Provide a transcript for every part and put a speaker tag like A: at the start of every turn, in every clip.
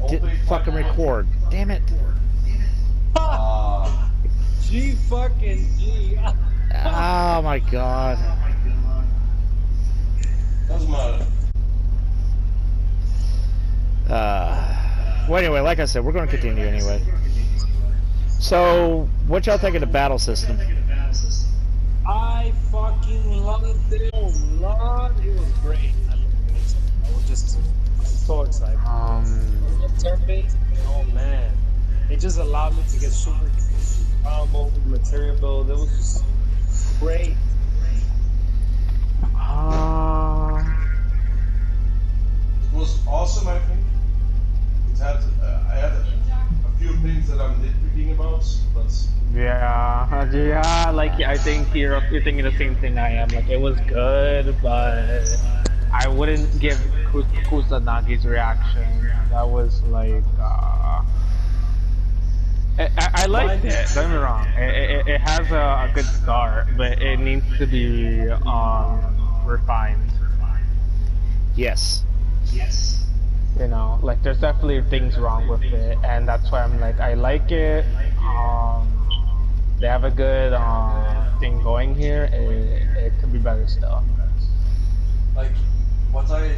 A: it didn't fucking record. Damn it.
B: G fucking G.
A: Oh my god.
C: Doesn't matter.
A: Well, anyway, like I said, we're going to continue anyway. So, what y'all think of the battle system?
B: I fucking loved it. Oh Lord, it was great. I was just so excited. Turn-based, oh man, it just allowed me to get super combo material build. It was just great.
C: It was awesome, I think. It had, I had a few things that I'm nitpicking about, but
D: yeah, like I think you're thinking the same thing I am. Like it was good, but I wouldn't give Kusanagi's reaction. That was like, I liked it. Don't get me wrong. It has a good start, but it needs to be refined. Yes. You know, like there's definitely things wrong with it, and that's why I'm like, I like it. They have a good thing going here. It could be better still.
C: like what I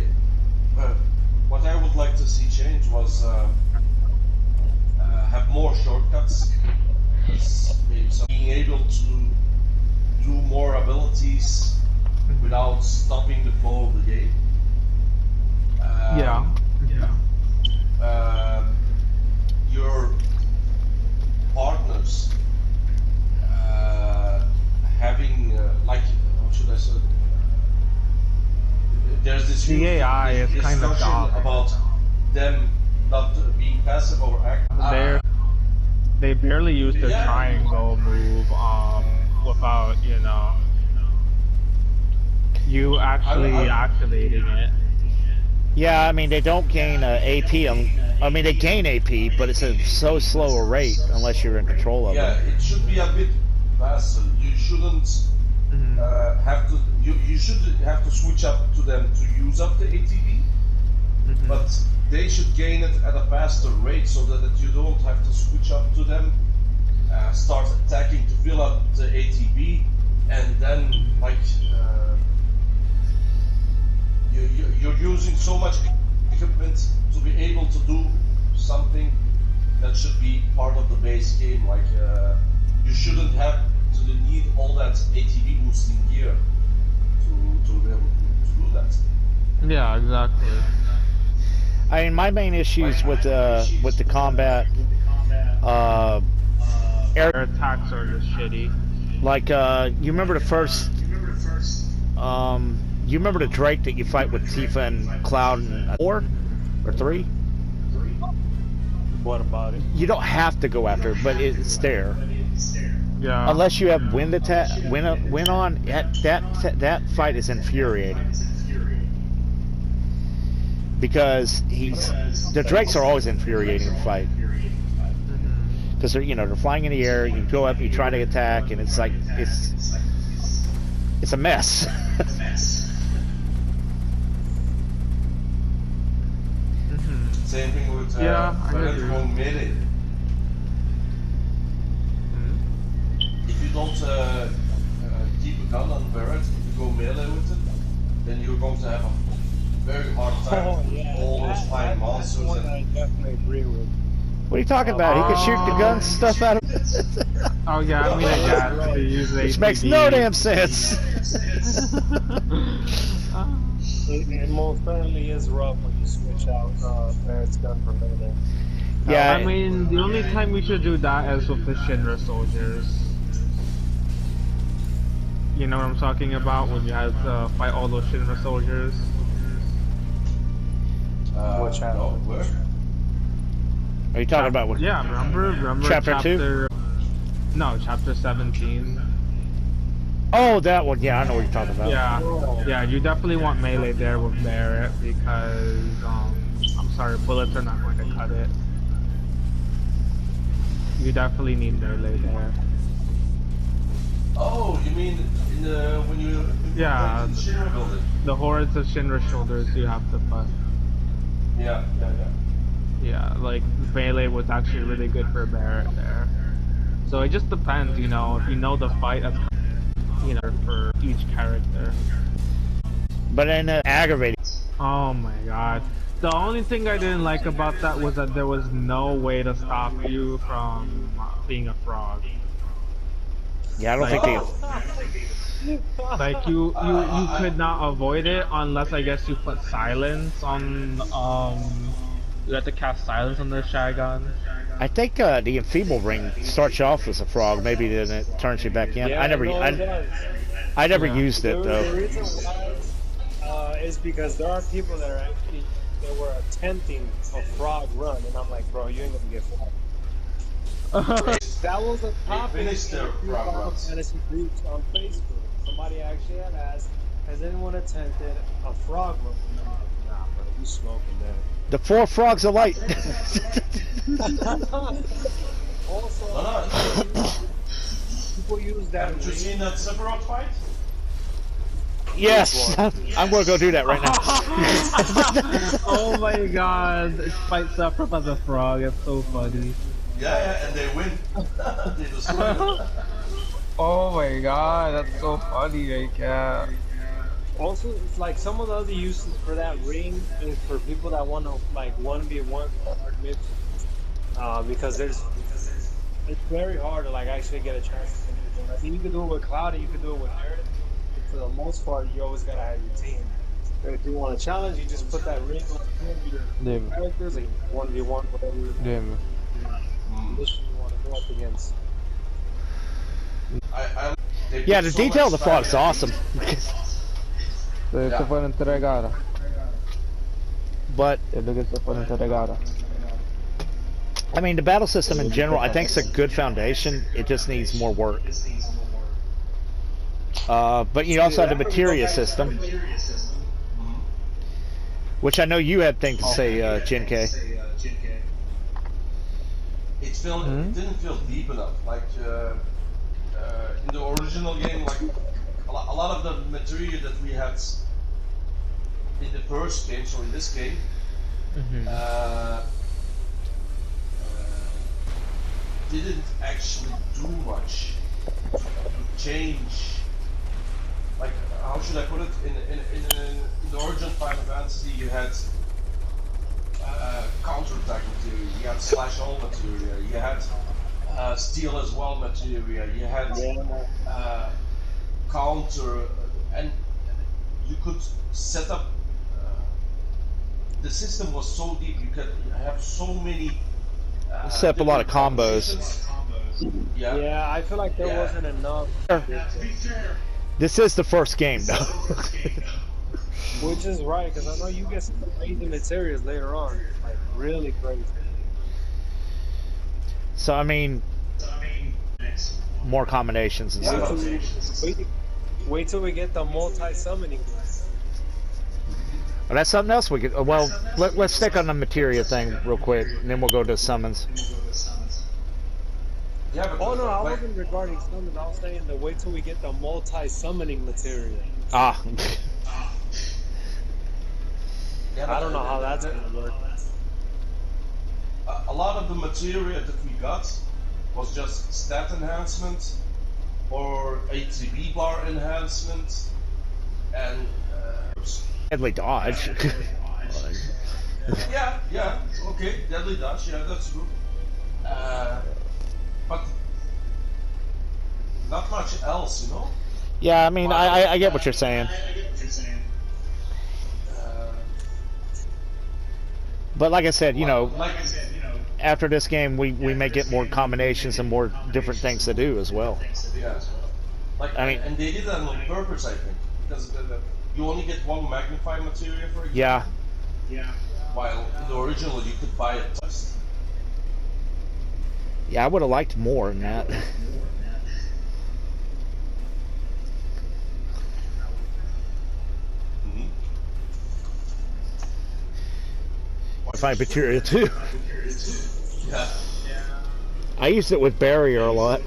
C: would like to see change was have more shortcuts. Maybe being able to do more abilities without stopping the flow of the game. Your partners having like, how should I say? There's this
D: The AI is kind of dumb
C: about them not being passive or active.
D: They barely use the triangle move without, you know, you actually activating it.
A: Yeah, I mean, they don't gain AP. I mean, they gain AP, but it's a so slow a rate unless you're in control of it.
C: Yeah, it should be a bit faster. You shouldn't have to. You should have to switch up to them to use up the ATB, but they should gain it at a faster rate so that you don't have to switch up to them, start attacking to fill up the ATB, and then like you're using so much equipment to be able to do something that should be part of the base game. Like you shouldn't have to need all that ATB boosting gear to be able to do that.
D: Yeah, exactly.
A: I mean, my main issues with the combat,
D: Air attacks are just shitty.
A: like you remember the first, you remember the Drake that you fight with Tifa and Cloud in 4 or 3?
B: What about it?
A: You don't have to go after it, but it's there.
D: Yeah.
A: Unless you have wind attack, wind on, that fight is infuriating. Because the Drakes are always infuriating to fight. Because they're, you know, they're flying in the air, you go up, you try to attack, and it's like, it's a mess.
C: Same thing with melee. If you don't keep a gun on Barrett, if you go melee with it, then you're going to have a very hard time with all those flying monsters.
B: That's one I definitely agree with.
A: What are you talking about? He can shoot the gun stuff out of it.
D: Oh yeah, I mean, I got to use ATB.
A: Which makes no damn sense.
B: It most certainly is rough when you switch out Barrett's gun for melee.
A: Yeah,
D: I mean, the only time we should do that is with the Shinra soldiers. You know what I'm talking about? When you have to fight all those Shinra soldiers.
B: Which happened?
C: Where?
A: Are you talking about what?
D: Yeah, remember
A: Chapter 2?
D: No, chapter 17.
A: Oh, that one. Yeah, I know what you're talking about.
D: Yeah, you definitely want melee there with Barrett because, I'm sorry, bullets are not going to cut it. You definitely need melee there.
C: Oh, you mean in the when you
D: Yeah,
C: the Shinra building?
D: the hordes of Shinra shoulders you have to fight.
C: Yeah.
D: Yeah, like melee was actually really good for Barrett there. So it just depends, you know, if you know the fight that's you know for each character.
A: But in aggravating.
D: Oh my god. The only thing I didn't like about that was that there was no way to stop you from being a frog.
A: Yeah, I don't
D: Like,
A: think
D: like you could not avoid it unless I guess you put silence on you have to cast silence on the Shagon.
A: I think the enfeeble ring starts you off as a frog, maybe then it turns you back in.
B: Yeah,
A: I never
B: no, it does.
A: I never
D: Yeah.
A: used it though.
B: The reason why is because there are people that are actually that were attempting a frog run, and I'm like, bro, you ain't gonna get frog. That was a topic in
C: their
B: the
C: frog
B: Final
C: runs.
B: Fantasy groups on Facebook. Somebody actually had asked, has anyone attempted a frog run? And I'm like, nah, bro, you smoking, man.
A: The 4 frogs of light.
B: Also, people use that.
C: Haven't you seen that Sephiroth fight?
A: Yes, I'm gonna go do that right now.
D: Oh my god, fight Sephiroth as a frog, it's so funny.
C: Yeah, and they win. They destroy him.
D: Oh my god, that's so funny, I can't.
B: Also, it's like some of the other uses for that ring is for people that want to like 1v1 because it's very hard to like actually get a chance to do it. I think you can do it with Cloud and you can do it with Eric. For the most part, you always gotta have your team. But if you want to challenge, you just put that ring on your characters, like 1v1, whatever mission you want to go up against.
A: Yeah, the detail of the frog's awesome.
D: Se puede entregar.
A: But
D: Es lo que se puede entregar.
A: I mean, the battle system in general, I think it's a good foundation. It just needs more work. But you also have the materia system, which I know you had things to say, gencay.
C: It didn't feel deep enough. Like in the original game, like a lot of the material that we had in the first game, so in this game, didn't actually do much to change. Like, how should I put it? In the original Final Fantasy, you had counterattack material, you had slash all material, you had steal as well material, you had counter, and you could set up. The system was so deep, you could have so many.
A: Set up a lot of combos.
B: Yeah, I feel like there wasn't enough.
A: This is the first game, though.
B: Which is right, because I know you get some crazy materials later on, like really crazy.
A: So I mean, more combinations and stuff.
B: Wait till we get the multi-summoning.
A: Well, that's something else we could. Well, let's stick on the materia thing real quick, and then we'll go to summons.
C: Yeah, but
B: Oh no, I wasn't regarding summons. I was saying the wait till we get the multi-summoning material.
A: Ah.
B: I don't know how that's gonna work.
C: A lot of the material that we got was just stat enhancement or ATB bar enhancement and
A: Deadly dodge.
C: yeah, okay, deadly dodge, yeah, that's true. But not much else, you know?
A: Yeah, I mean, I get what you're saying. But like I said, you know, after this game, we may get more combinations and more different things to do as well.
C: Yeah. Like, I mean, and they did that on purpose, I think, because you only get one magnified material for example.
A: Yeah.
C: While in the original you could buy it twice.
A: Yeah, I would have liked more than that. Find material too.
C: Yeah.
A: I used it with barrier a lot.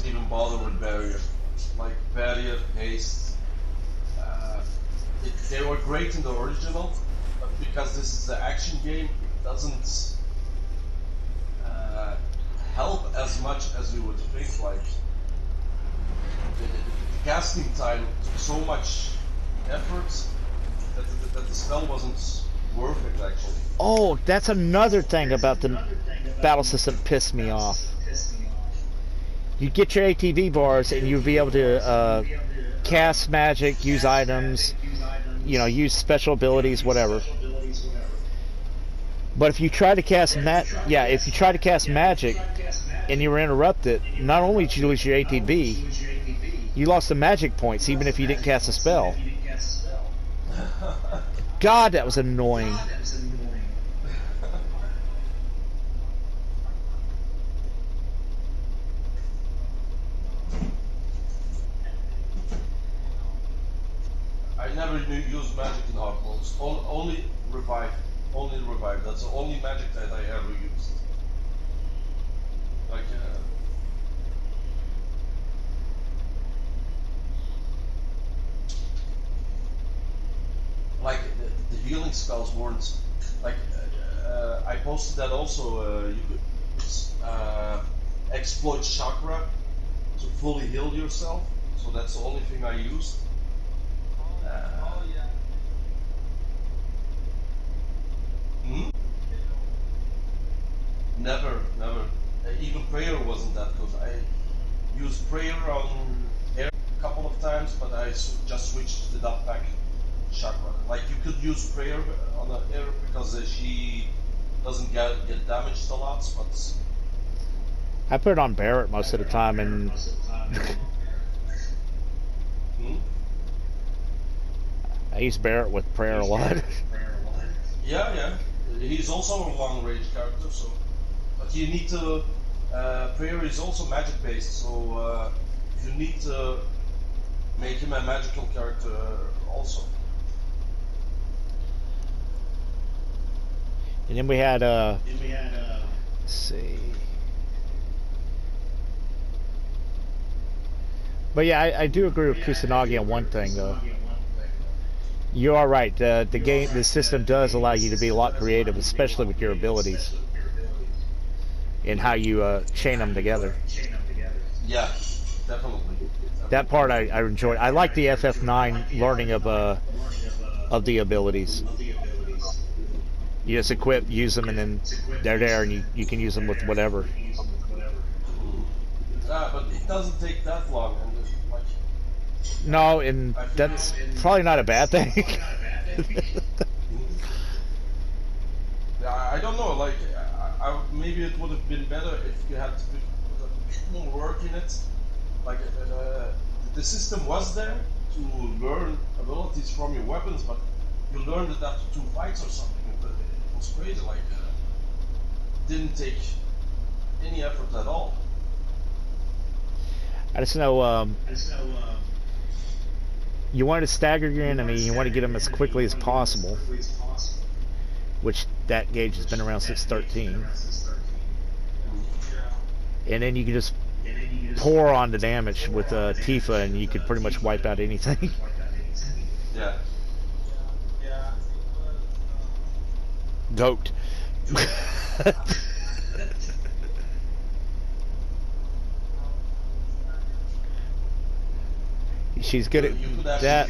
C: wouldn't even bother with barrier. Like barrier, haste. They were great in the original, but because this is the action game, it doesn't help as much as you would think. Like the casting time took so much effort that the spell wasn't worth it actually.
A: Oh, that's another thing about the battle system pissed me off. You get your ATB bars and you'll be able to cast magic, use items, you know, use special abilities, whatever. But if you try to cast magic and you were interrupted, not only did you lose your ATB, you lost the magic points even if you didn't cast a spell. God, that was annoying.
C: I never used magic in hard modes. Only revive. Only revive. That's the only magic that I ever used. Like, the healing spells weren't like. I posted that also. You could exploit chakra to fully heal yourself. So that's the only thing I used. Never. Even prayer wasn't that good. I used prayer on air a couple of times, but I just switched it up back chakra. Like you could use prayer on the air because she doesn't get damaged a lot, but
A: I put it on Barrett most of the time, and I use Barrett with prayer a lot.
C: Yeah. He's also a long range character, so. But you need to. Prayer is also magic based, so you need to make him a magical character also.
A: And then we had let's see. But yeah, I do agree with Kusanagi on one thing though. You are right. The system does allow you to be a lot creative, especially with your abilities and how you chain them together.
C: Yeah, definitely.
A: That part I enjoyed. I like the FF9 learning of the abilities. You just equip, use them, and then they're there, and you can use them with whatever.
C: Yeah, but it doesn't take that long, and like.
A: No, and that's probably not a bad thing.
C: I don't know, like, maybe it would have been better if you had to put a bit more work in it. Like, the system was there to learn abilities from your weapons, but you learned it after 2 fights or something. It was crazy, like, didn't take any effort at all.
A: I just know, you want to stagger your enemy, you want to get them as quickly as possible, which that gauge has been around 613. And then you can just pour on the damage with Tifa, and you could pretty much wipe out anything.
C: Yeah.
A: Goat. She's good at that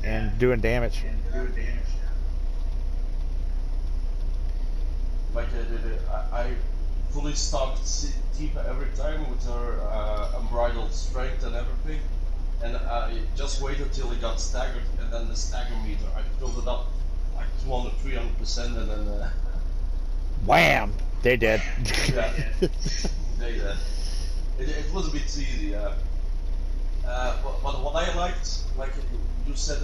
A: and doing damage.
C: Like I fully stocked Tifa every time with her unbridled strength and everything, and I just waited till he got staggered, and then the stagger meter, I filled it up like 200-300%, and then
A: wham! They're dead.
C: Yeah, they're dead. It was a bit easy, yeah. But what I liked, like you said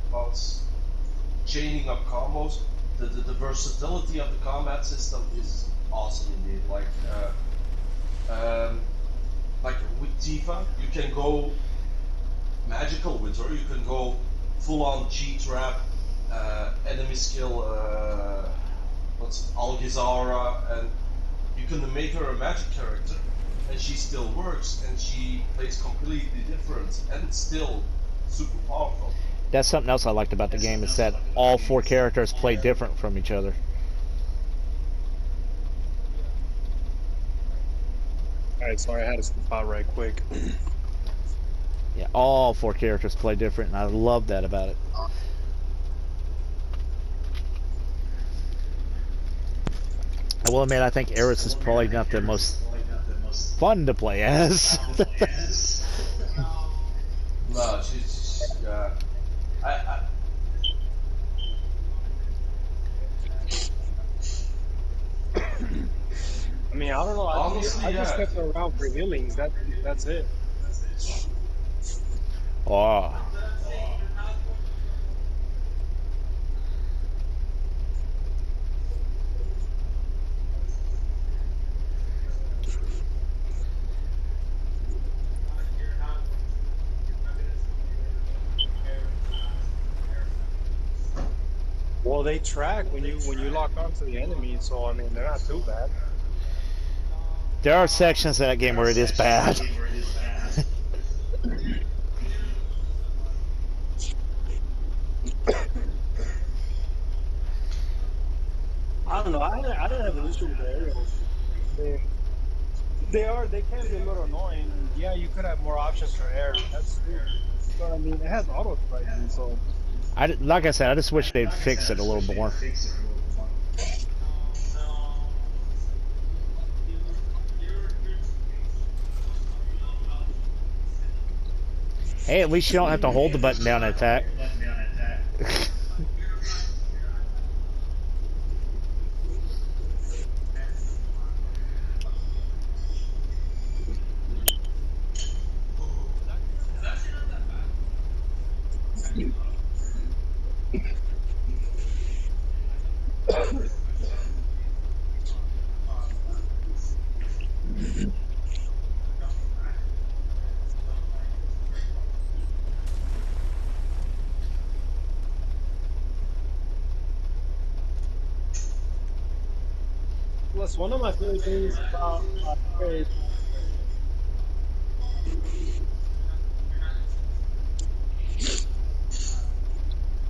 C: about chaining up combos, the versatility of the combat system is awesome indeed. Like with Tifa, you can go magical with her. You can go full on G-trap, enemy skill, what's Algizara, and you can make her a magic character. and she still works, and she plays completely different, and still super powerful.
A: That's something else I liked about the game, is that all 4 characters play different from each other.
B: Alright, sorry, I had to step out right quick.
A: Yeah, all 4 characters play different, and I love that about it. I will admit, I think Eris is probably not the most fun to play as.
C: No, she's I
B: I mean, I don't know.
C: honestly,
B: I just kept her around for healings. That's it.
A: Oh.
B: Well, they track when you lock onto the enemy, so I mean they're not too bad.
A: There are sections in that game where it is bad.
B: I don't know. I didn't have an issue with the aerials. They can be a little annoying. Yeah, you could have more options for air. That's true. But I mean, it has auto striking, so.
A: Like I said, I just wish they'd fix it a little more. Hey, at least you don't have to hold the button down and attack.
B: Plus, one of my favorite things about Fairy,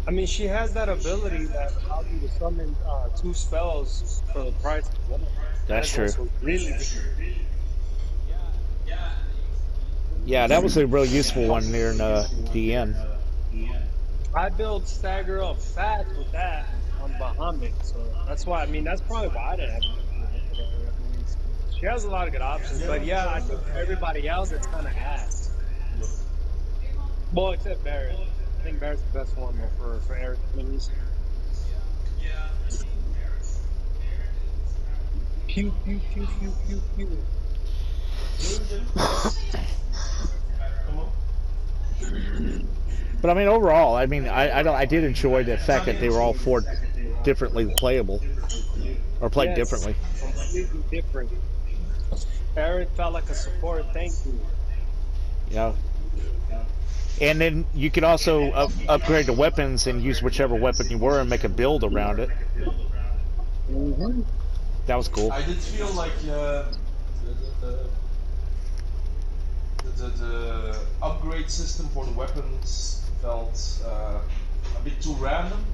B: I mean, she has that ability that allows you to summon 2 spells for the price of one.
A: That's true.
B: Really good.
A: Yeah, that was a real useful one near the end.
B: I build stagger up fast with that on Bahamut, so that's why. I mean, that's probably why I didn't have to. She has a lot of good options, but yeah, I think everybody else it's kind of ass. Well, except Barrett. I think Barrett's the best one for air enemies. Pew pew pew pew pew pew.
A: But I mean, overall, I mean, I did enjoy the fact that they were all 4 differently playable, or played differently.
B: Completely different. Barrett felt like a support. Thank you.
A: Yeah. And then you could also upgrade the weapons and use whichever weapon you were and make a build around it. That was cool.
C: I did feel like the upgrade system for the weapons felt a bit too random.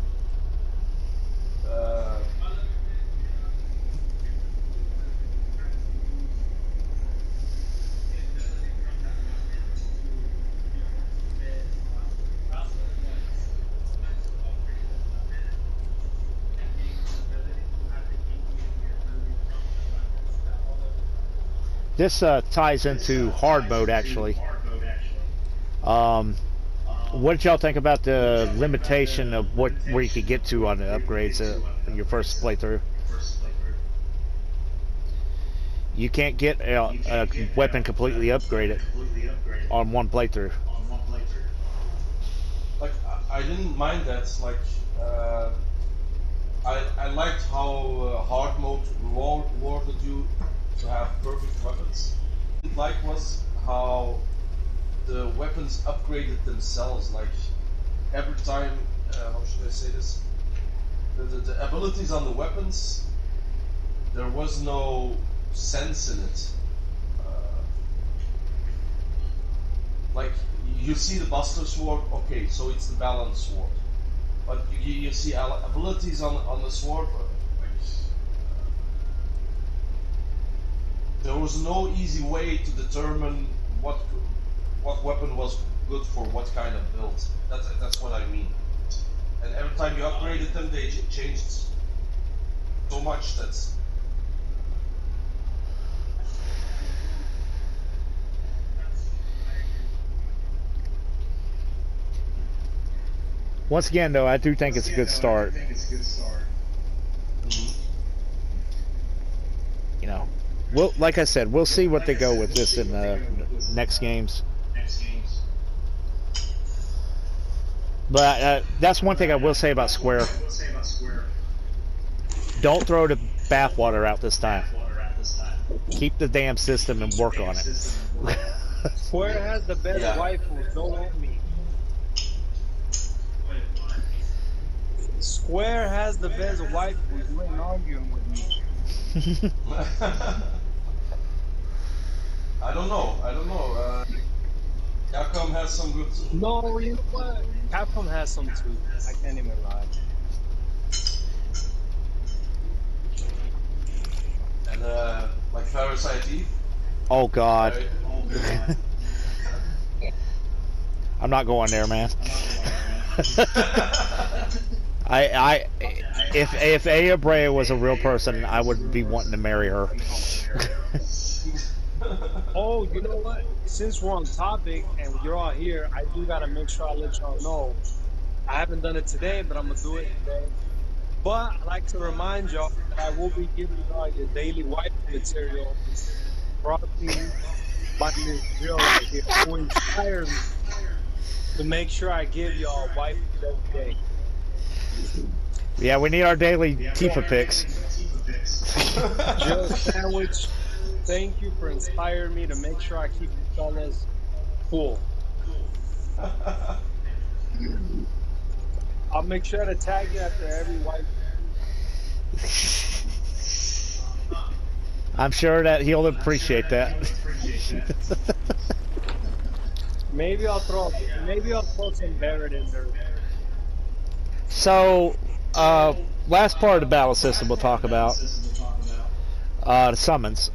A: This ties into hard mode, actually. What did y'all think about the limitation of where you could get to on the upgrades in your first playthrough? You can't get a weapon completely upgraded on one playthrough.
C: Like I didn't mind that. Like I liked how hard mode rewarded you to have perfect weapons. What I didn't like was how the weapons upgraded themselves. Like every time, how should I say this? The abilities on the weapons, there was no sense in it. like you see the Buster Sword, okay, so it's the balance sword. But you see abilities on the sword. There was no easy way to determine what weapon was good for what kind of build. That's what I mean. And every time you upgraded them, they changed so much that's.
A: Once again, though, I do think it's a good start. You know, like I said, we'll see what they go with this in the next games. But that's one thing I will say about Square. Don't throw the bathwater out this time. Keep the damn system and work on it.
B: Square has the best waifus, don't let me. Square has the best waifus, you ain't arguing with me.
C: I don't know. Capcom has some good too.
B: No, you know what? Capcom has some too. I can't even lie.
C: And like Parasite Eve.
A: Oh God. I'm not going there, man. If Aya Brea was a real person, I would be wanting to marry her.
B: Oh, you know what? Since we're on topic and you're all here, I do gotta make sure I let y'all know. I haven't done it today, but I'm gonna do it today. But I'd like to remind y'all that I will be giving y'all your daily wife material brought to you by Miss Jill right here, who inspired me to make sure I give y'all a wife every day.
A: Yeah, we need our daily Tifa picks.
B: Jill Sandwich, thank you for inspiring me to make sure I keep the fellas cool. I'll make sure to tag you after every wife.
A: I'm sure that he'll appreciate that.
B: Maybe I'll throw some Barrett in there.
A: So, last part of the battle system we'll talk about. The summons.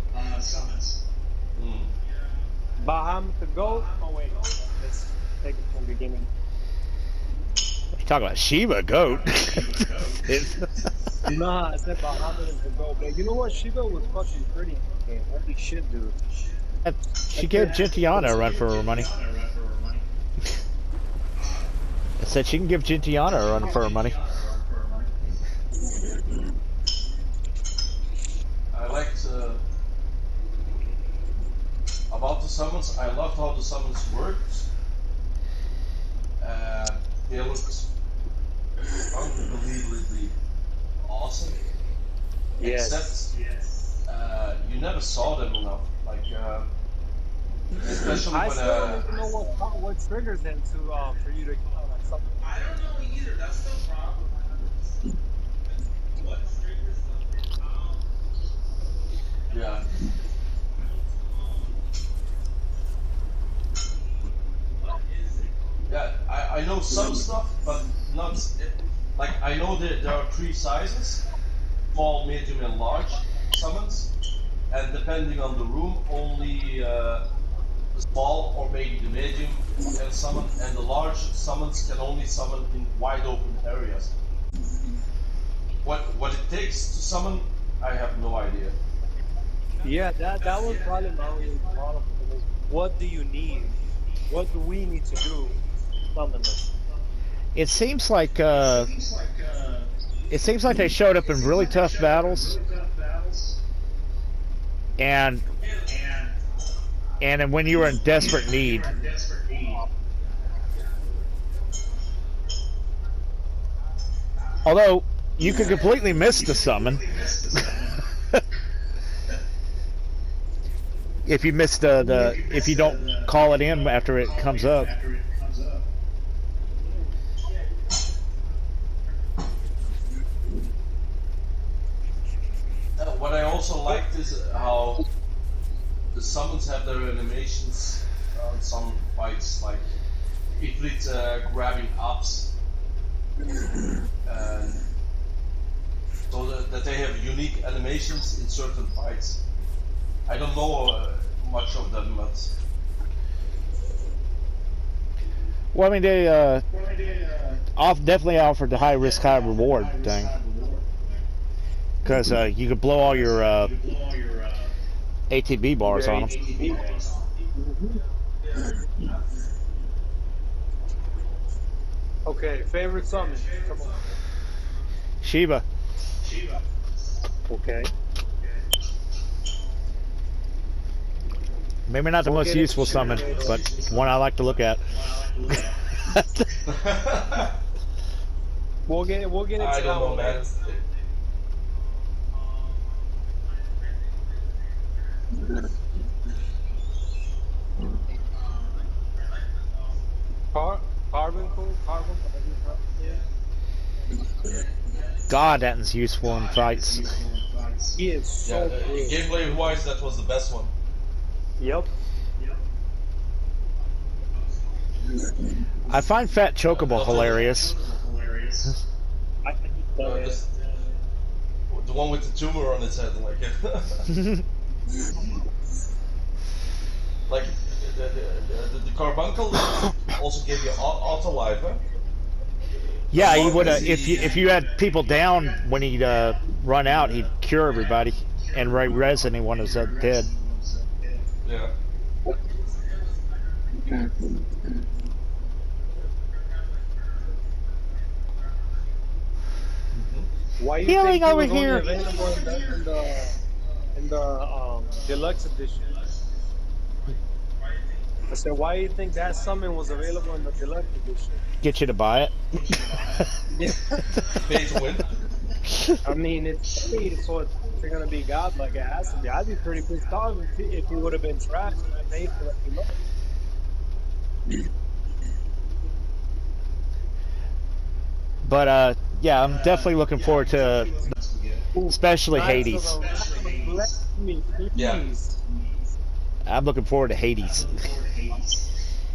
B: Bahamut the goat. Oh wait, let's take it from the beginning.
A: You talking about Shiva goat?
B: Nah, I said Bahamut is the goat. But you know what? Shiva was fucking pretty in the game. Holy shit, dude.
A: She gave Gentiana a run for her money. I said she can give Gentiana a run for her money.
C: I liked about the summons. I loved how the summons worked. They looked unbelievably awesome.
B: Yes.
C: Except you never saw them enough. Like especially
B: I
C: when
B: still don't even know what triggers them to for you to something.
C: I don't know either. That's the problem. What triggers them? Yeah. Yeah, I know some stuff, but not like I know that there are 3 sizes: small, medium, and large summons. And depending on the room, only the small or maybe the medium can summon, and the large summons can only summon in wide open areas. What it takes to summon, I have no idea.
B: Yeah, that was probably my only problem. What do you need? What do we need to do? Summon them.
A: It seems like they showed up in really tough battles, and when you were in desperate need. Although you could completely miss the summon if you miss if you don't call it in after it comes up.
C: What I also liked is how the summons have their animations on some fights, like Ifrit grabbing ups, and so that they have unique animations in certain fights. I don't know much of them, but
A: well, I mean, they definitely offered the high risk, high reward thing, because you could blow all your ATB bars on them.
B: Okay, favorite summon. Come on.
A: Shiva.
B: Okay.
A: Maybe not the most useful summon, but one I like to look at.
B: We'll get into
C: I don't know, man.
B: Carbon cool, carbon.
A: God, that is useful in fights.
B: He is so good.
C: Gameplay wise, that was the best one.
B: Yep.
A: I find Fat Chocobo hilarious.
C: The one with the tumor on its head, like like the carbuncle also gave you auto life, huh?
A: Yeah, he would. If you had people down when he'd run out, he'd cure everybody and res anyone who's dead.
C: Yeah.
B: Why you
A: Healing
B: think it
A: over
B: was only
A: here.
B: available in the deluxe edition? I said, why do you think that summon was available in the deluxe edition?
A: Get you to buy it.
C: Pay to win.
B: I mean, it's paid, so it's gonna be godlike. It has to be. I'd be pretty pissed off if he would have been trash and I paid for it.
A: But yeah, I'm definitely looking forward to, especially Hades.
B: Let me, please.
C: Yeah.
A: I'm looking forward to Hades.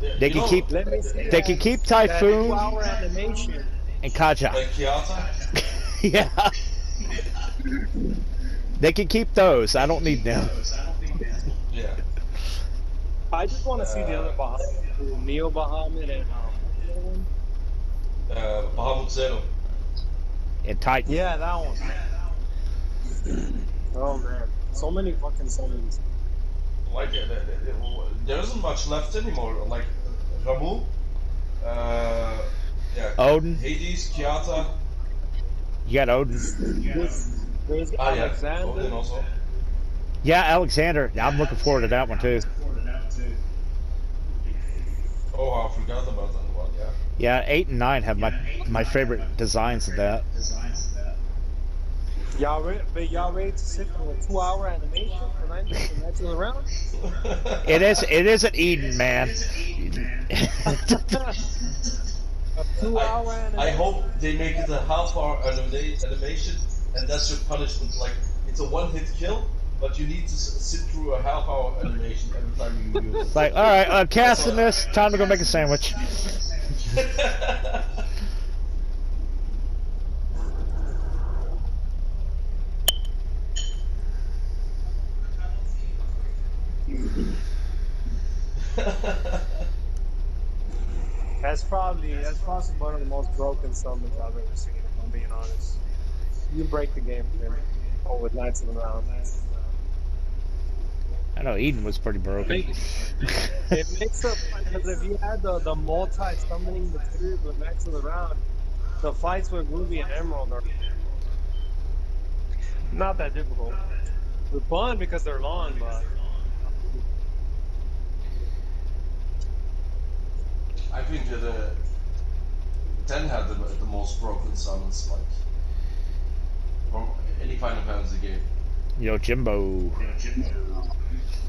C: Yeah,
A: They can keep.
B: Let me say
A: They can keep Typhoon
B: that 2-hour animation.
A: and Kaja.
C: Like Kiata.
A: Yeah. They can keep those. I don't need them.
C: Yeah.
B: I just want to see the other Bahamut, Neo Bahamut, and
C: Bahamut Zero.
A: And Titan.
B: yeah, that one. Oh man, so many fucking summons.
C: Like there isn't much left anymore. Like Ramu, yeah,
A: Odin.
C: Hades, Kiata.
A: You got Odin.
B: There's
C: Yeah,
B: Alexander.
C: Odin also.
A: Yeah, Alexander. I'm looking forward to that one too.
C: Oh, I forgot about that one. Yeah.
A: Yeah, 8 and 9 have my favorite designs of that.
B: Y'all ready to sit for a 2-hour animation for 9 matches around?
A: It isn't Eden, man.
B: A 2-hour animation.
C: I hope they make it a half-hour animation, and that's your punishment. Like it's a one-hit kill, but you need to sit through a half-hour animation every time you use it.
A: Like, all right, casting this. Time to go make a sandwich.
B: That's probably one of the most broken summons I've ever seen, if I'm being honest. You break the game with him. Oh, with Knights of the Round.
A: I know Eden was pretty broken.
B: It makes up, because if you had the multi-summoning material with Knights of the Round, the fights with Ruby and Emerald are not that difficult. They're fun because they're long, but
C: I think that 10 had the most broken summons, like from any Final Fantasy game.
A: Yo, Jimbo.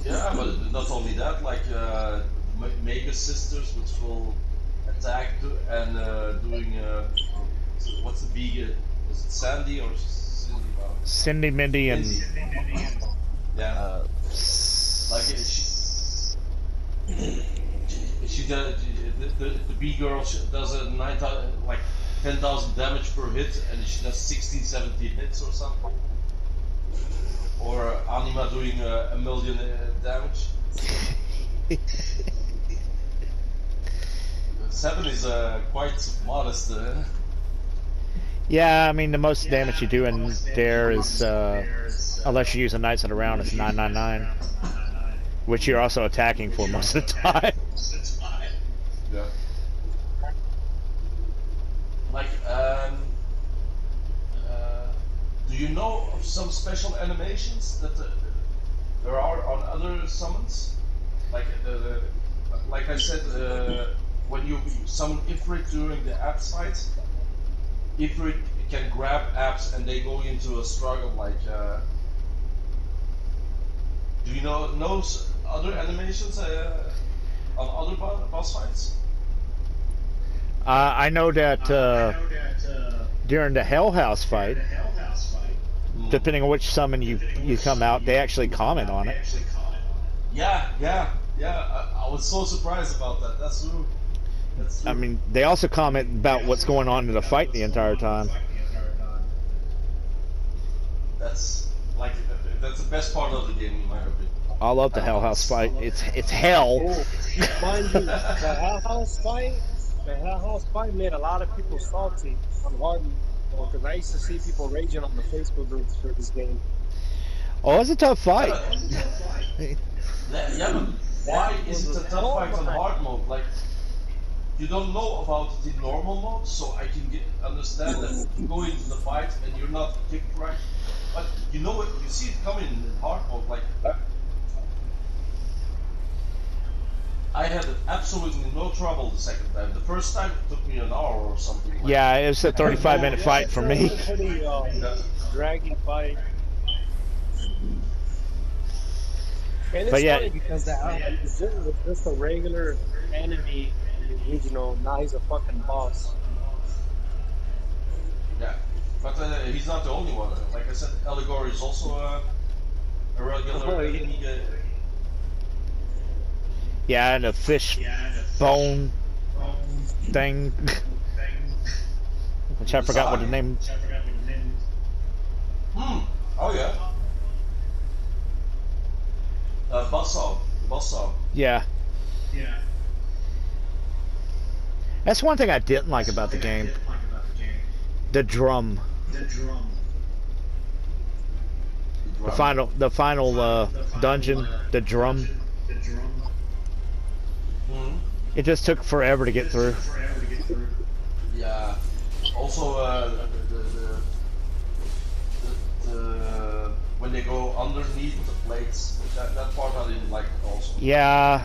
C: Yeah, but not only that, like Mega Sisters with full attack and doing what's the big? Is it Sandy or Cindy?
A: Cindy, Mindy, and
C: Yeah. Like she does the B girl does a 9,000 like 10,000 damage per hit, and she does 16, 17 hits or something. Or Anima doing a million damage. 7 is quite modest.
A: Yeah, I mean the most damage you do in there is, unless you're using Knights of the Round, is 999, which you're also attacking for most of the time.
C: Yeah. Like, do you know of some special animations that there are on other summons? Like, like I said, when you summon Ifrit during the app fight, Ifrit can grab apps and they go into a struggle. Like, do you know other animations on other boss fights?
A: I know that during the Hell House fight, depending on which summon you come out, they actually comment on it.
C: Yeah. I was so surprised about that. That's true.
A: I mean, they also comment about what's going on in the fight the entire time.
C: That's the best part of the game, in my opinion.
A: I love the Hell House fight. It's hell.
B: Oh, mind you, the Hell House fight made a lot of people salty on hard mode, because I used to see people raging on the Facebook groups for this game.
A: Oh, it's a tough fight.
C: Yeah, but why is it a tough fight on hard mode? Like, you don't know about it in normal mode, so I can understand that you go into the fight and you're not kicked right. But you know what? You see it coming in hard mode. Like, I had absolutely no trouble the second time. The first time it took me an hour or something. Like
A: Yeah, it was a 35-minute fight for me.
B: It's a pretty draggy fight. And it's funny because Zin was just a regular enemy in the original. Now he's a fucking boss.
C: Yeah, but he's not the only one. Like I said, Allegory is also a regular enemy.
A: Yeah, and a fish bone thing. Which I forgot what the name.
C: Oh yeah. Buzzsaw.
A: Yeah. That's one thing I didn't like about the game. The drum. The final dungeon. The drum. It just took forever to get through.
C: Yeah. Also, when they go underneath the plates, that part I didn't like also.
A: Yeah.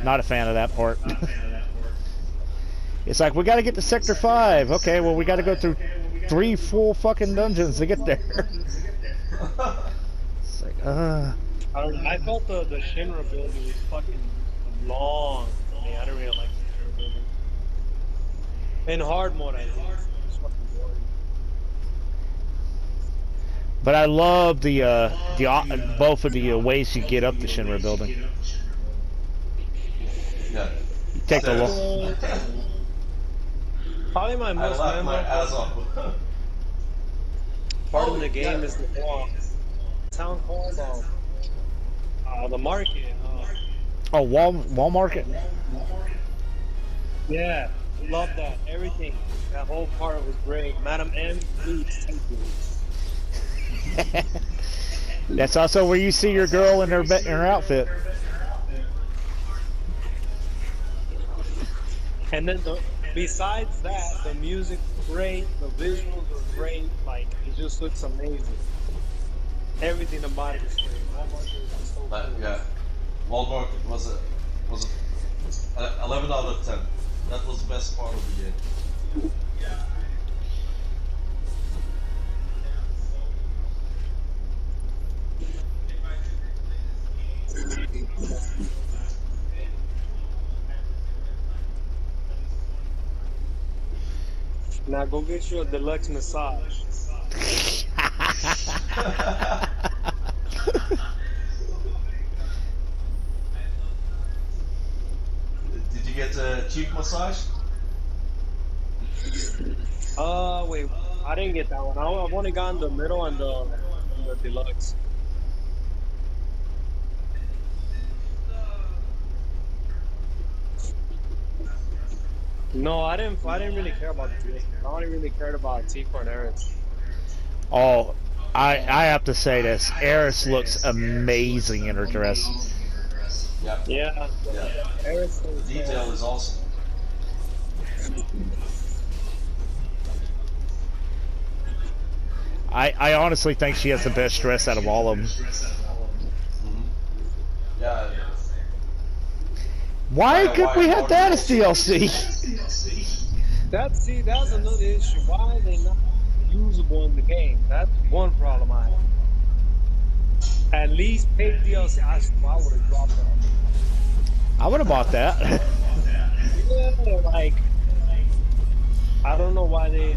A: Not a fan of that part. It's like, we gotta get to Sector 5. Okay, well, we gotta go through 3 full fucking dungeons to get there. It's like,
B: I felt the Shinra building was fucking long. I mean, I don't really like the Shinra building. In hard mode, I think it's fucking boring.
A: but I love the both of the ways you get up the Shinra building.
C: Yeah.
A: You take the
B: Probably my most memorable part of the game is the town called the market.
A: Wall Market.
B: Yeah, love that. Everything. That whole part was great. Madam M, please take it.
A: That's also where you see your girl in her outfit.
B: And then besides that, the music was great, the visuals were great. Like, it just looks amazing. Everything about it is great.
C: Yeah, Walmart was a 11 out of 10. That was the best part of the game.
B: Now go get you a deluxe massage.
C: cheek massage?
B: Wait, I didn't get that one. I've only gotten the middle and the deluxe. No, I didn't really care about the deluxe. I only really cared about Tifa and Eris.
A: Oh, I have to say this. Eris looks amazing in her dress.
C: Yep.
B: Yeah. Eris
C: The detail is awesome.
A: I honestly think she has the best dress out of all of them.
C: Yeah.
A: Why couldn't we have that as DLC?
B: That's another issue. Why are they not usable in the game? That's one problem I have. At least pay DLC. I would have dropped that.
A: I would have bought that.
B: Yeah, like I don't know why they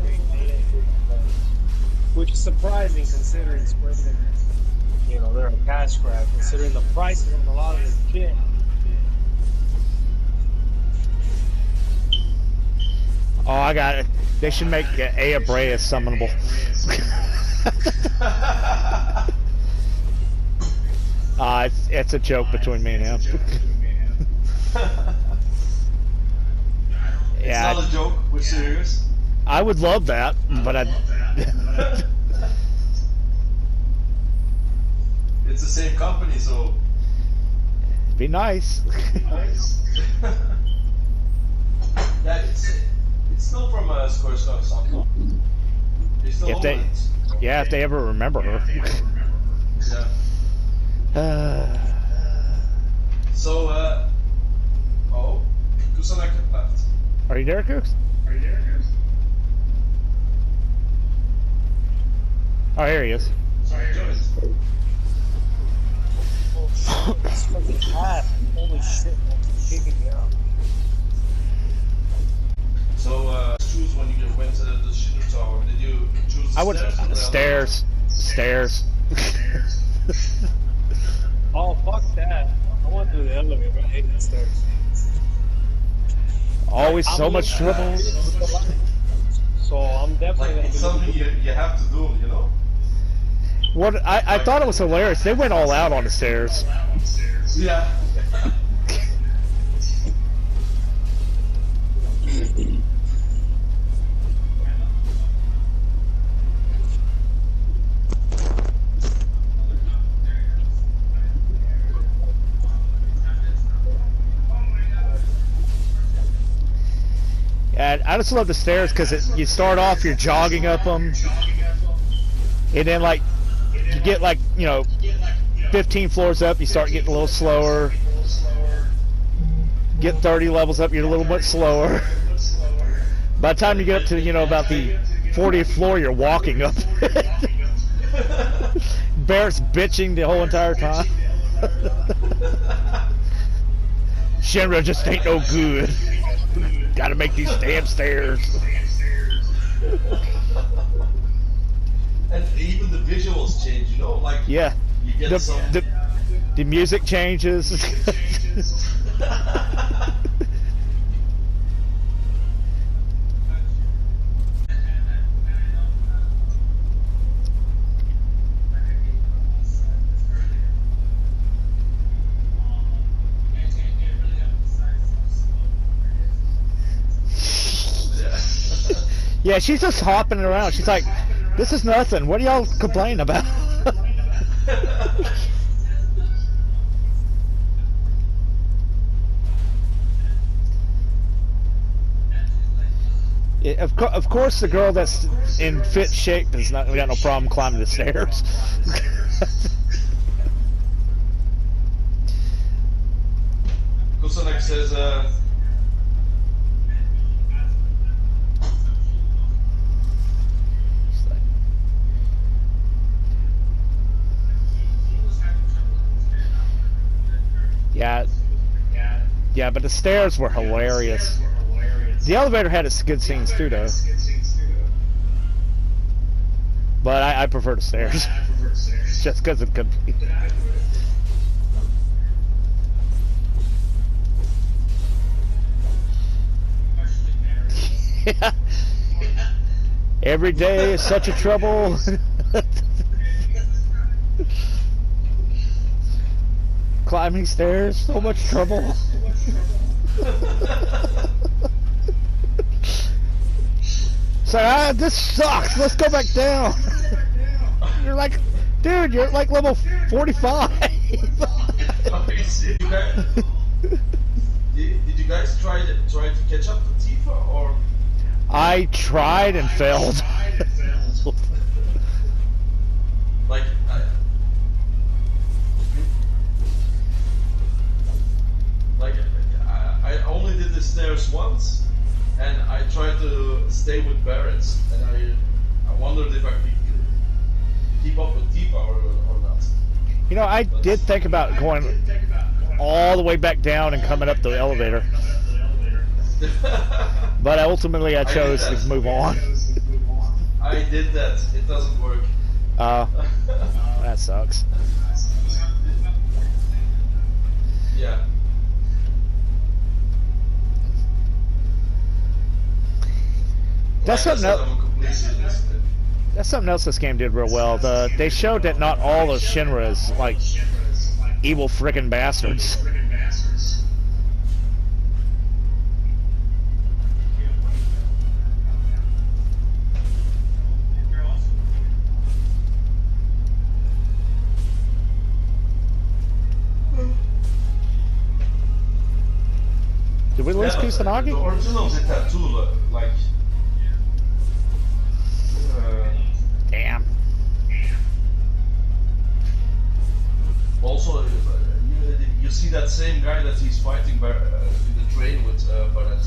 B: which is surprising considering Square Enix, you know, they're a cash grab considering the prices on a lot of this shit.
A: Oh, I got it. They should make Aya Brea summonable. It's a joke between me and him.
C: Yeah, it's not a joke. We're serious.
A: I would love that, but
C: It's the same company, so
A: be nice.
C: Yeah, it's still from Square something.
A: If they, yeah, if they ever remember her.
C: Yeah. So, oh, Kusanagi left.
A: Are you there, Cooks? Oh, here he is.
C: Sorry, Joyce.
B: Oh, this fucking cat. Holy shit, it's kicking me out.
C: So, choose when you went to the shooter tower. Did you choose the
A: I would
C: stairs?
A: Stairs.
B: Oh, fuck that. I went through the elevator. I hate the stairs.
A: Always so much trouble.
B: So I'm definitely
C: Like, it's something you have to do, you know?
A: What I thought it was hilarious. They went all out on the stairs.
C: Yeah.
A: And I just love the stairs because you start off, you're jogging up them, and then like you get like 15 floors up, you start getting a little slower. Get 30 levels up, you're a little bit slower. By the time you get up to about the 40th floor, you're walking up. Barrett's bitching the whole entire time. Shinra just ain't no good. Gotta make these damn stairs.
C: And even the visuals change, like
A: yeah,
C: you get
A: the music changes. Yeah, she's just hopping around. She's like, this is nothing. What are y'all complaining about? Of course, the girl that's in fit shape has not got no problem climbing the stairs.
C: Kusanek says,
A: yeah, but the stairs were hilarious. The elevator had its good scenes too, though. But I prefer the stairs, just because it could be. Yeah. Every day is such a trouble. Climbing stairs, so much trouble. So this sucks. Let's go back down. You're like, dude, you're like level 45.
C: Did you guys try to catch up to Tifa, or?
A: I tried and failed.
C: Like, I only did the stairs once, and I tried to stay with Barrett's, and I wondered if I could keep up with Tifa or not.
A: You know, I did think about going all the way back down and coming up the elevator. But ultimately I chose to move on.
C: I did that. It doesn't work.
A: That sucks.
C: Yeah.
A: That's something else. That's something else this game did real well. They showed that not all of Shinra is like evil frickin' bastards. Did we lose Kusanagi?
C: The original did that too, like...
A: Damn.
C: Also, you see that same guy that he's fighting in the train with, but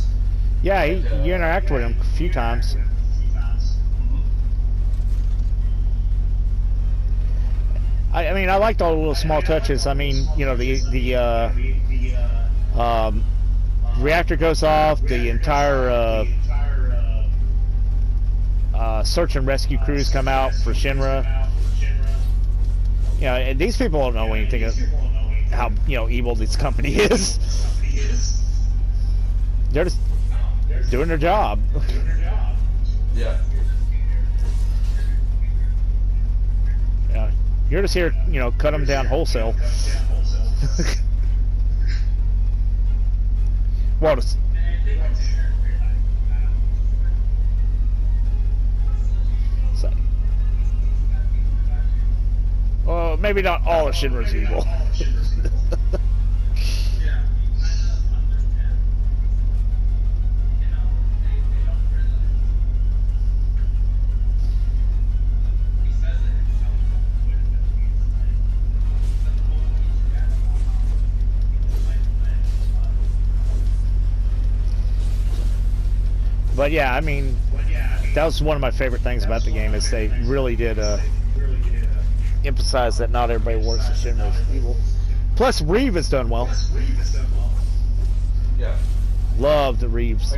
A: yeah, you interact with him a few times. I mean, I liked all the little small touches. I mean, you know, the reactor goes off, the entire search and rescue crews come out for Shinra. You know, and these people don't know anything of how, you know, evil this company is. They're just doing their job.
C: Yeah.
A: Yeah, you're just here, you know, cut them down wholesale. Well, well, maybe not all of Shinra's evil. But yeah, I mean, that was one of my favorite things about the game, is they really did emphasize that not everybody works at Shinra is evil. Plus, Reeve has done well.
C: Yeah.
A: Love the Reeves.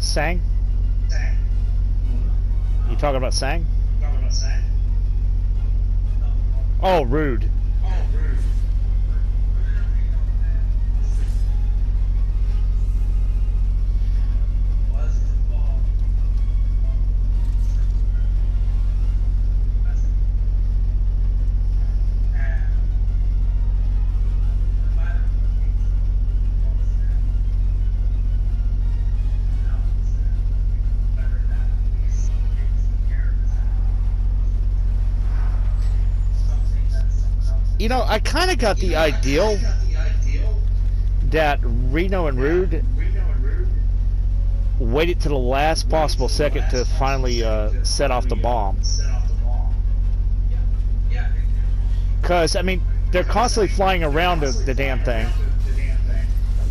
A: Sang? You talking about Sang? Oh, Rude. You know, I kind of got the ideal that Reno and Rude waited to the last possible second to finally set off the bomb. Because, I mean, they're constantly flying around the damn thing.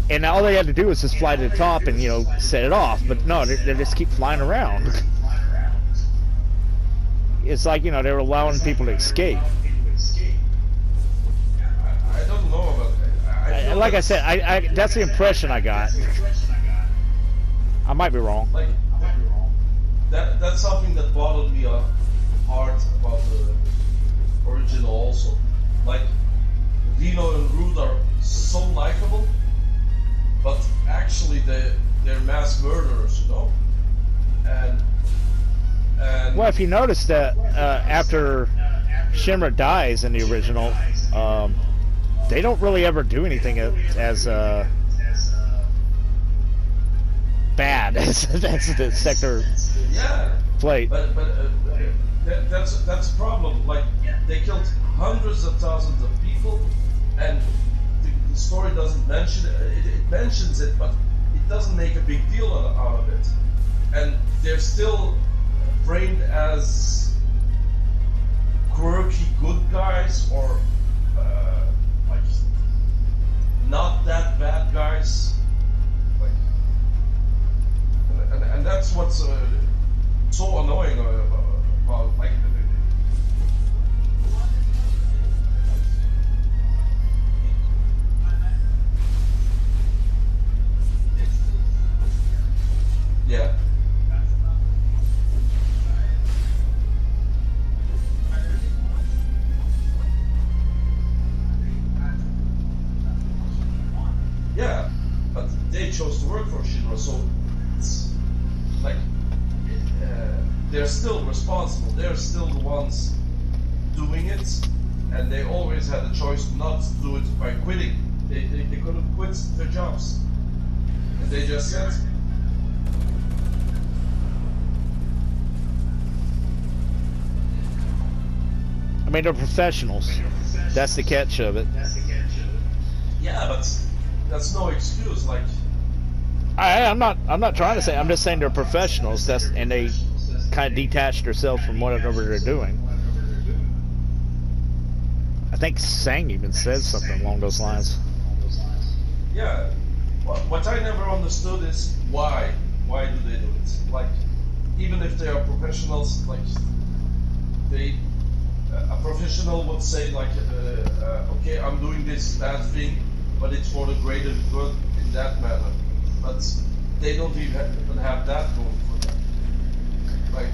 A: And all they had to do was just fly to the top and, you know, set it off. But no, they just keep flying around. It's like, you know, they were allowing people to escape.
C: I don't know about that.
A: Like I said, that's the impression I got. I might be wrong.
C: Like, that's something that bothered me hard about the original also. Like, Reno and Rude are so likable, but actually they're mass murderers, you know? And
A: well, if you notice that after Shimmer dies in the original, they don't really ever do anything as bad as the Sector Flight.
C: But that's a problem. Like, they killed hundreds of thousands of people, and the story doesn't mention it. It mentions it, but it doesn't make a big deal out of it. And they're still framed as quirky good guys, or like not that bad guys. Like, and that's what's so annoying about like. Yeah. Yeah, but they chose to work for Shinra, so it's like they're still responsible. They're still the ones doing it, and they always had the choice not to do it by quitting. They could have quit their jobs, and they just said.
A: I mean, they're professionals. That's the catch of it.
C: Yeah, but that's no excuse. Like,
A: I'm not trying to say. I'm just saying they're professionals. And they kind of detached themselves from whatever they're doing. I think Sang even said something along those lines.
C: Yeah, what I never understood is why do they do it? Like, even if they are professionals, like a professional would say like, okay, I'm doing this bad thing, but it's for the greater good in that manner. But they don't even have that going for them. Like,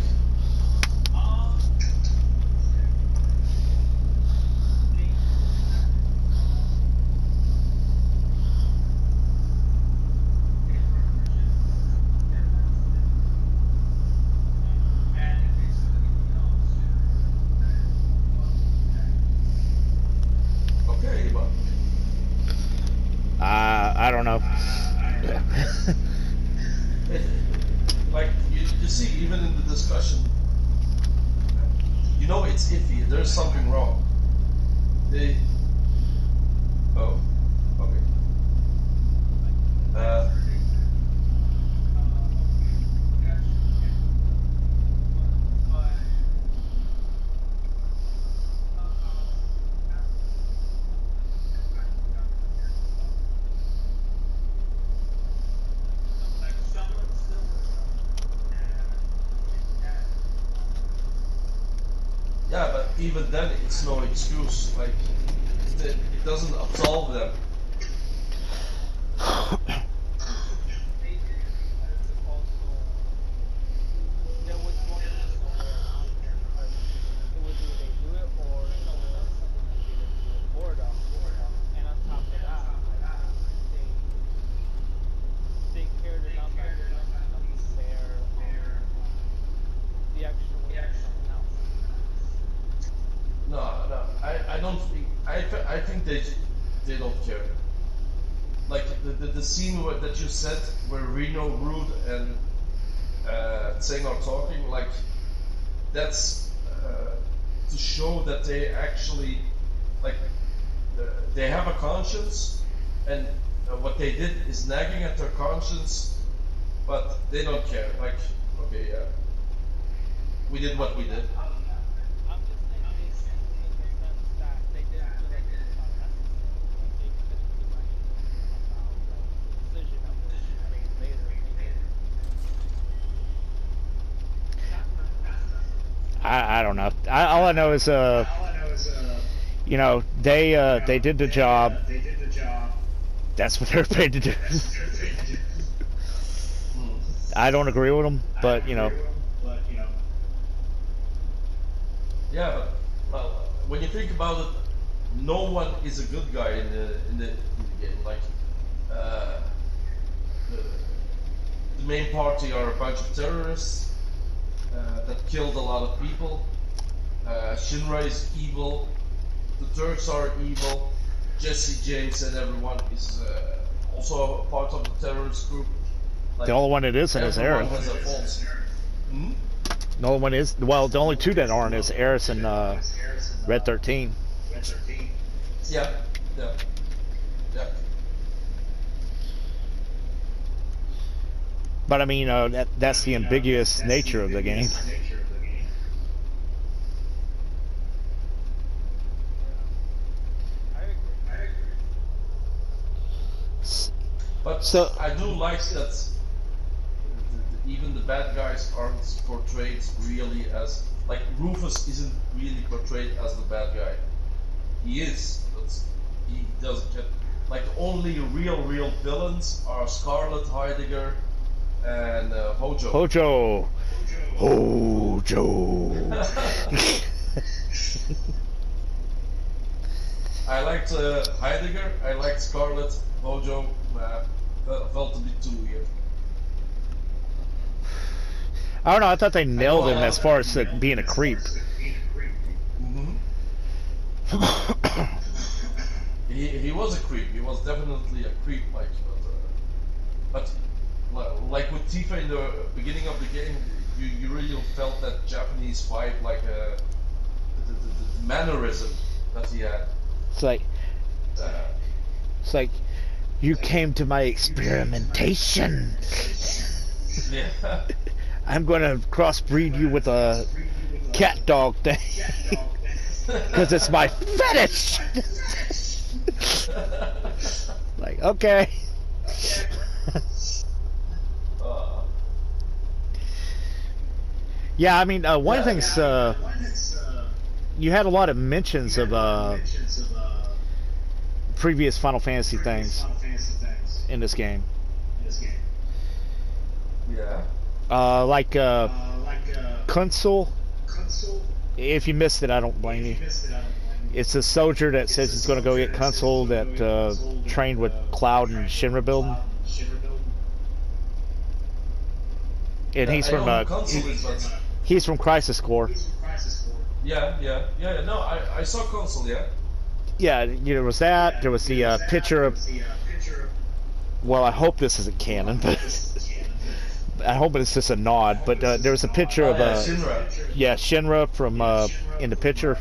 C: okay, but
A: I don't know.
C: like you see, even in the discussion, you know it's iffy. There's something wrong. Oh, okay. Yeah, but even then, it's no excuse. Like, it doesn't absolve them. No, I don't think. I think they don't care. Like the scene that you said where Reno, Rude, and Tseng are talking, like that's to show that they actually like they have a conscience, and what they did is nagging at their conscience, but they don't care. Like, okay, yeah, we did what we did.
A: I don't know. All I know is you know, they did the job. That's what they're paid to do. I don't agree with them, but you know.
C: Yeah, but well, when you think about it, no one is a good guy in the game. Like, the main party are a bunch of terrorists that killed a lot of people. Shinra is evil. The Turks are evil. Jesse James and everyone is also a part of the terrorist group. Like,
A: the only one that isn't is Aerith.
C: Has a fault. Hmm?
A: The only one is, well, the only two that aren't is Aerith and Red 13.
C: Yeah, yeah, yeah.
A: But I mean, that's the ambiguous nature of the game.
C: But
A: So
C: I do like that even the bad guys aren't portrayed really as, like, Rufus isn't really portrayed as the bad guy. He is, but he doesn't get, like, the only real villains are Scarlet, Heidegger, and Hojo.
A: Hojo.
C: I liked Heidegger, I liked Scarlet, Hojo felt a bit too weird.
A: I don't know. I thought they nailed him as far as being a creep.
C: Mm-hmm. he was a creep. He was definitely a creep, like, but like with Tifa in the beginning of the game, you really felt that Japanese vibe, like the mannerism that he had.
A: It's like you came to my experimentation.
C: Yeah.
A: I'm going to crossbreed you with a cat dog thing because it's my fetish. Like, okay. Yeah, I mean, one of the things, you had a lot of mentions of previous Final Fantasy things in this game.
C: Yeah.
A: Like Kunsel. If you missed it, I don't blame you. It's a soldier that says he's going to go get Kunsel that trained with Cloud and Shinra building. And he's from he's from Crisis Core.
C: Yeah. No, I saw Kunsel. Yeah.
A: Yeah, there was that. There was the picture of. Well, I hope this isn't canon, but I hope it's just a nod. But there was a picture of
C: Shinra.
A: yeah, Shinra from in the picture.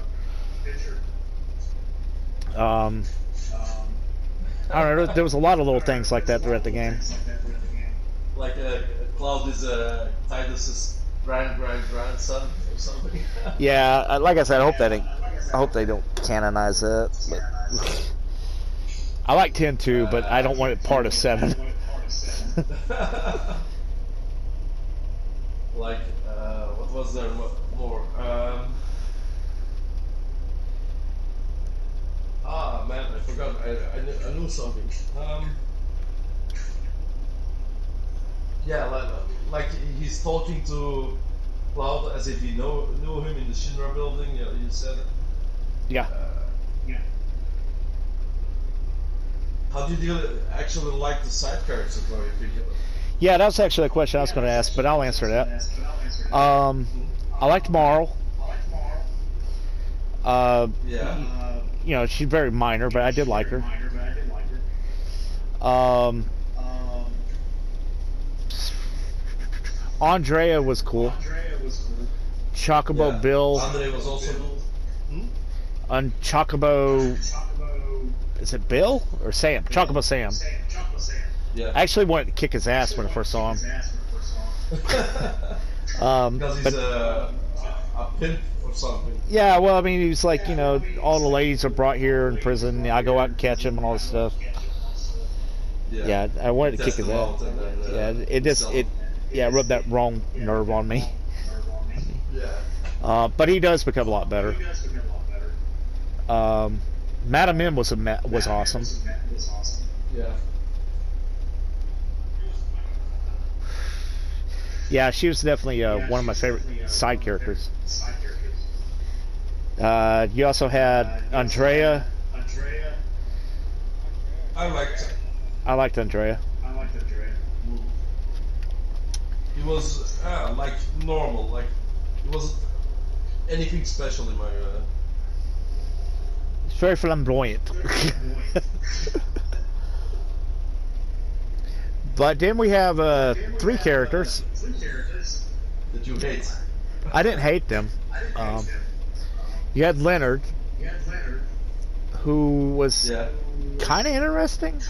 A: I don't know. There was a lot of little things like that throughout the game.
C: Like Cloud is Tidus's grandson or something.
A: Yeah, like I said, I hope they don't canonize that. But I like 10 too, but I don't want it part of 7.
C: Like, what was there more? Man, I forgot. I knew something. Yeah, like he's talking to Cloud as if he knew him in the Shinra building. You said it.
A: Yeah.
C: How did you actually like the side characters? What you think of it?
A: Yeah, that was actually a question I was going to ask, but I'll answer that. I liked Marl.
C: Yeah.
A: You know, she's very minor, but I did like her. Andrea was cool. Chocobo Bill.
C: Andre was also cool.
A: Chocobo. Is it Bill or Sam? Chocobo Sam.
C: Yeah.
A: I actually wanted to kick his ass when I first saw him.
C: Because he's a pimp or something.
A: Yeah, well, I mean, he was like, you know, all the ladies are brought here in prison. I go out and catch him and all this stuff. Yeah, I wanted to kick his ass. It rubbed that wrong nerve on me.
C: Yeah.
A: But he does become a lot better. Madam M was awesome.
C: Yeah.
A: Yeah, she was definitely one of my favorite side characters. You also had Andrea.
C: I liked.
A: I liked Andrea.
C: He was like normal, like it wasn't anything special in my.
A: It's very flamboyant. But then we have 3 characters
C: That you hate.
A: I didn't hate them. You had Leonard, who was kind of interesting,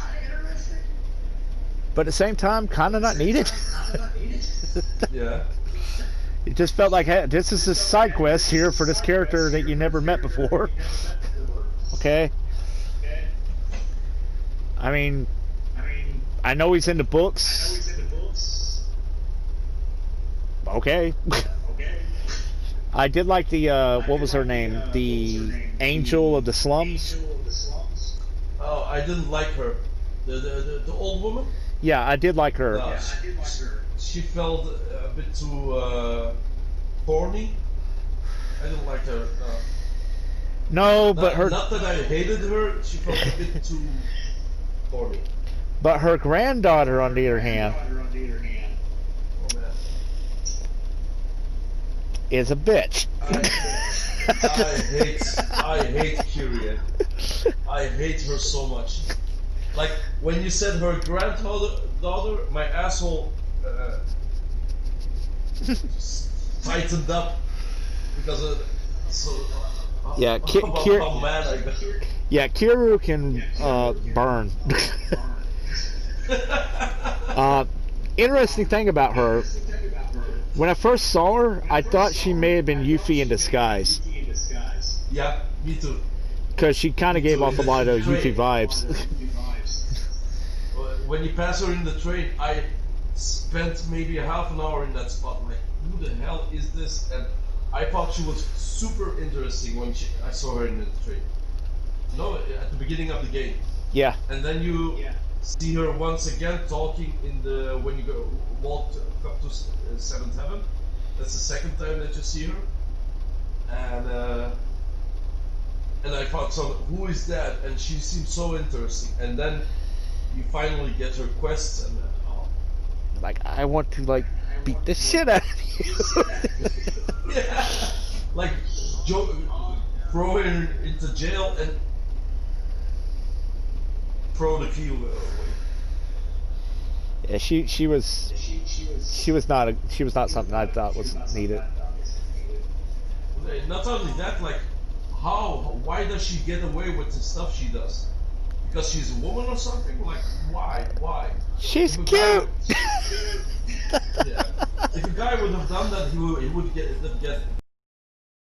A: but at the same time, kind of not needed.
C: Yeah.
A: It just felt like, hey, this is a side quest here for this character that you never met before. Okay. I mean, I know he's in the books. Okay. I did like the, what was her name? The Angel of the Slums?
C: Oh, I didn't like her. The old woman?
A: Yeah, I did like her.
C: No, she felt a bit too corny. I didn't like her.
A: No, but her...
C: Not that I hated her, she felt a bit too corny.
A: But her granddaughter, on the other hand, is a bitch.
C: I hate Kyrie. I hate her so much. Like when you said her granddaughter, my asshole tightened up because of
A: yeah,
C: how mad I got.
A: Yeah, Kiru can burn. Interesting thing about her, when I first saw her, I thought she may have been Yuffie in disguise.
C: Yeah, me too.
A: Because she kind of gave off a lot of those Yuffie vibes.
C: When you pass her in the train, I spent maybe a half an hour in that spot. Like, who the hell is this? And I thought she was super interesting when I saw her in the train. No, at the beginning of the game.
A: Yeah.
C: And then you see her once again talking in the when you walk up to 7th Heaven. That's the second time that you see her. And I thought, so who is that? And she seemed so interesting. And then you finally get her quests, and
A: like, I want to like beat the shit out of you.
C: yeah, like throw her into jail and throw the key away.
A: Yeah, she was not something I thought was needed.
C: Not only that, like why does she get away with the stuff she does? Because she's a woman or something? Like why?
A: She's cute.
C: Yeah. If a guy would have done that, he would get